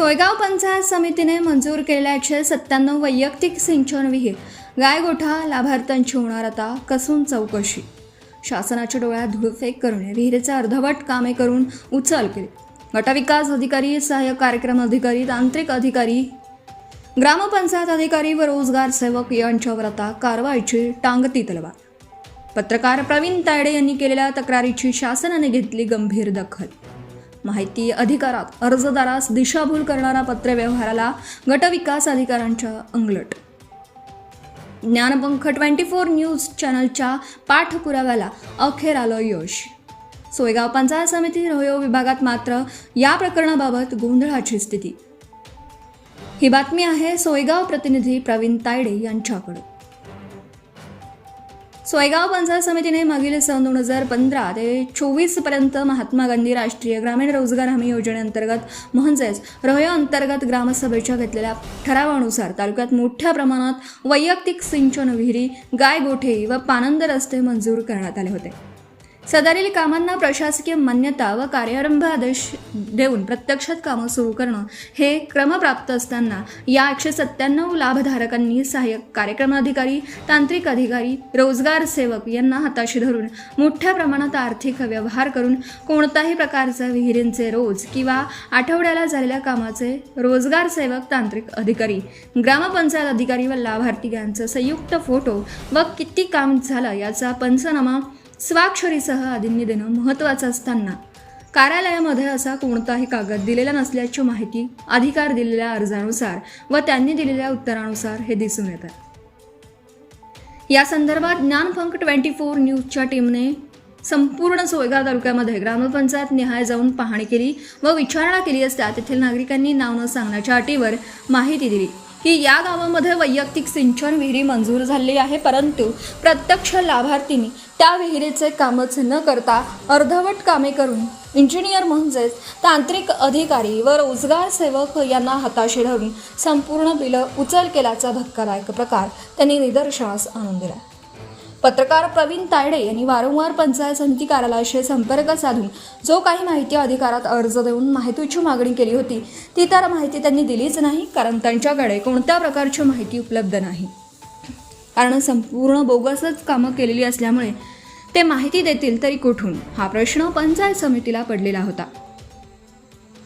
सोयगाव पंचायत समितीने मंजूर केलेल्या 197 वैयक्तिक सिंचन विहीर गायगोठा लाभार्थ्यांची होणार आता कसून चौकशी. शासनाच्या डोळ्यात धूळफेक करून विहिरीचे अर्धवट कामे करून उचल केली. गटविकास अधिकारी, सहाय्यक कार्यक्रम अधिकारी, तांत्रिक अधिकारी, ग्रामपंचायत अधिकारी व रोजगार सेवक यांच्यावर आता कारवाईची टांगती तलवार. पत्रकार प्रवीण तायडे यांनी केलेल्या तक्रारीची शासनाने घेतली गंभीर दखल. माहिती अधिकारात अर्जदारास दिशाभूल करणारा पत्रव्यवहाराला गटविकास अधिकाऱ्यांच्या अंगलट. ज्ञानपंख 24 न्यूज चॅनलच्या पाठपुराव्याला अखेर आलं यश. सोयगाव पंचायत समिती रोह्यो विभागात मात्र या प्रकरणाबाबत गोंधळाची स्थिती. ही बातमी आहे सोयगाव प्रतिनिधी प्रवीण तायडे यांच्याकडे. सोयगाव पंचायत समितीने मागील सन 2015 ते 24 पर्यंत महात्मा गांधी राष्ट्रीय ग्रामीण रोजगार हमी योजनेअंतर्गत म्हणजेच रोह्यो अंतर्गत ग्रामसभेच्या घेतलेल्या ठरावानुसार तालुक्यात मोठ्या प्रमाणात वैयक्तिक सिंचन विहिरी, गायगोठे व पानंद रस्ते मंजूर करण्यात आले होते. सदरील कामांना प्रशासकीय मान्यता व कार्यारंभ आदेश देऊन प्रत्यक्षात कामं सुरू करणं हे क्रमप्राप्त असताना या 197 लाभधारकांनी सहाय्यक कार्यक्रम अधिकारी, तांत्रिक अधिकारी, रोजगार सेवक यांना हाताशी धरून मोठ्या प्रमाणात आर्थिक व्यवहार करून कोणत्याही प्रकारचे विहिरींचे रोज किंवा आठवड्याला झालेल्या कामाचे रोजगार सेवक, तांत्रिक अधिकारी, ग्रामपंचायत अधिकारी व लाभार्थी यांचे संयुक्त फोटो व किती काम झालं याचा पंचनामा स्वाक्षरीसह आदींनी देणं महत्त्वाचं असताना कार्यालयामध्ये असा कोणताही कागद दिलेला नसल्याची माहिती अधिकार दिलेल्या अर्जानुसार व त्यांनी दिलेल्या उत्तरानुसार हे दिसून येतं. या संदर्भात ज्ञानपंख 24 न्यूजच्या टीमने संपूर्ण सोयगाव तालुक्यामध्ये ग्रामपंचायत निहाय जाऊन पाहणी केली व विचारणा केली असता तेथील नागरिकांनी नाव न सांगण्याच्या अटीवर माहिती दिली की या गावामध्ये वैयक्तिक सिंचन विहिरी मंजूर झाली आहे, परंतु प्रत्यक्ष लाभार्थींनी त्या विहिरीचे कामच न करता अर्धवट कामे करून इंजिनियर म्हणजेच तांत्रिक अधिकारी व रोजगार सेवक यांना हाताशी धरून संपूर्ण बिलं उचल केल्याचा धक्कादायक प्रकार त्यांनी निदर्शनास आणून दिला. पत्रकार प्रवीण तायडे यांनी वारंवार पंचायत समिती कार्यालयाशी संपर्क साधून जो काही माहिती अधिकारात अर्ज देऊन माहितीची मागणी केली होती ती तर माहिती त्यांनी दिलीच नाही, कारण त्यांच्याकडे कोणत्या प्रकारची माहिती उपलब्ध नाही. कारण संपूर्ण बोगसच कामं केलेली असल्यामुळे ते माहिती देतील तरी कुठून हा प्रश्न पंचायत समितीला पडलेला होता.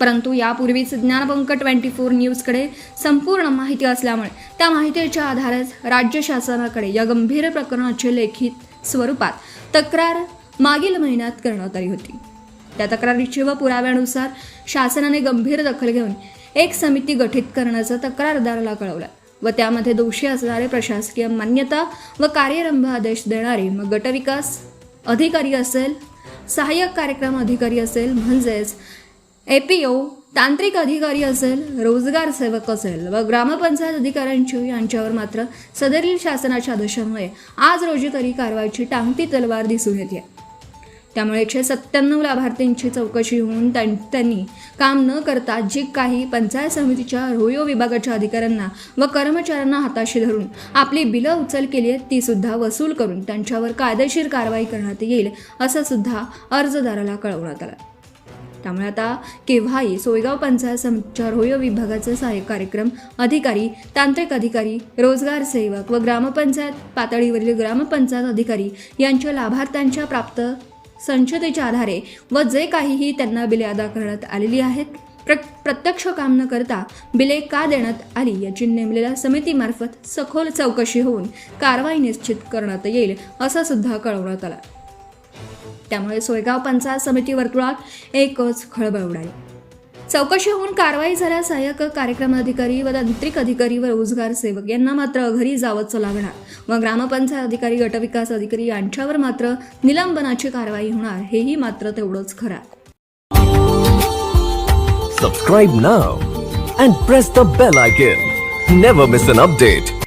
परंतु यापूर्वीच ज्ञानपंख 24 न्यूजकडे संपूर्ण माहिती असल्यामुळे त्या माहितीच्या आधारेच राज्य शासनाकडे या गंभीर प्रकरणाची लेखित स्वरूपात तक्रार मागील महिन्यात करण्यात आली होती. त्या तक्रारीची व पुराव्यानुसार शासनाने गंभीर दखल घेऊन एक समिती गठीत करण्याचं तक्रारदाराला कळवलं व त्यामध्ये दोषी असणारे प्रशासकीय मान्यता व कार्यारंभ आदेश देणारे मग गटविकास अधिकारी असेल, सहाय्यक कार्यक्रम अधिकारी असेल म्हणजेच APO, तांत्रिक अधिकारी असेल, रोजगार सेवक असेल व ग्रामपंचायत अधिकाऱ्यांची यांच्यावर मात्र सदरील शासनाच्या आदेशामुळे आज रोजी तरी कारवाईची टांगती तलवार दिसून येते. त्यामुळे 197 लाभार्थींची चौकशी होऊन त्यांनी काम न करता जे काही पंचायत समितीच्या रोह्यो विभागाच्या अधिकाऱ्यांना व कर्मचाऱ्यांना हाताशी धरून आपली बिलं उचल केली आहेत ती सुद्धा वसूल करून त्यांच्यावर कायदेशीर कारवाई करण्यात येईल असं सुद्धा अर्जदाराला कळवण्यात आलं. त्यामुळे आता केव्हाही सोयगाव पंचायत समितीच्या रोह्यो विभागाचे सहाय्यक कार्यक्रम अधिकारी, तांत्रिक अधिकारी, रोजगार सेवक व ग्रामपंचायत पातळीवरील ग्रामपंचायत अधिकारी यांच्या लाभार्थ्यांच्या प्राप्त संचतेच्या आधारे व जे काहीही त्यांना बिले अदा करण्यात आलेली आहेत प्रत्यक्ष काम न करता बिले का देण्यात आली याची नेमलेल्या समितीमार्फत सखोल चौकशी होऊन कारवाई निश्चित करण्यात येईल असं सुद्धा कळवण्यात आलं. त्यामुळे सोयगाव पंचायत समिती वर्तुळात एकच खळबळ उडाली. चौकशी होऊन कारवाई झाल्या सहाय्यक कार्यक्रम अधिकारी व तांत्रिक अधिकारी व रोजगार सेवक यांना मात्र घरी जावंच लागणार व ग्रामपंचायत अधिकारी, गटविकास अधिकारी यांच्यावर मात्र निलंबनाची कारवाई होणार हेही मात्र तेवढंच खरं. Subscribe now and press the bell icon. Never miss an update.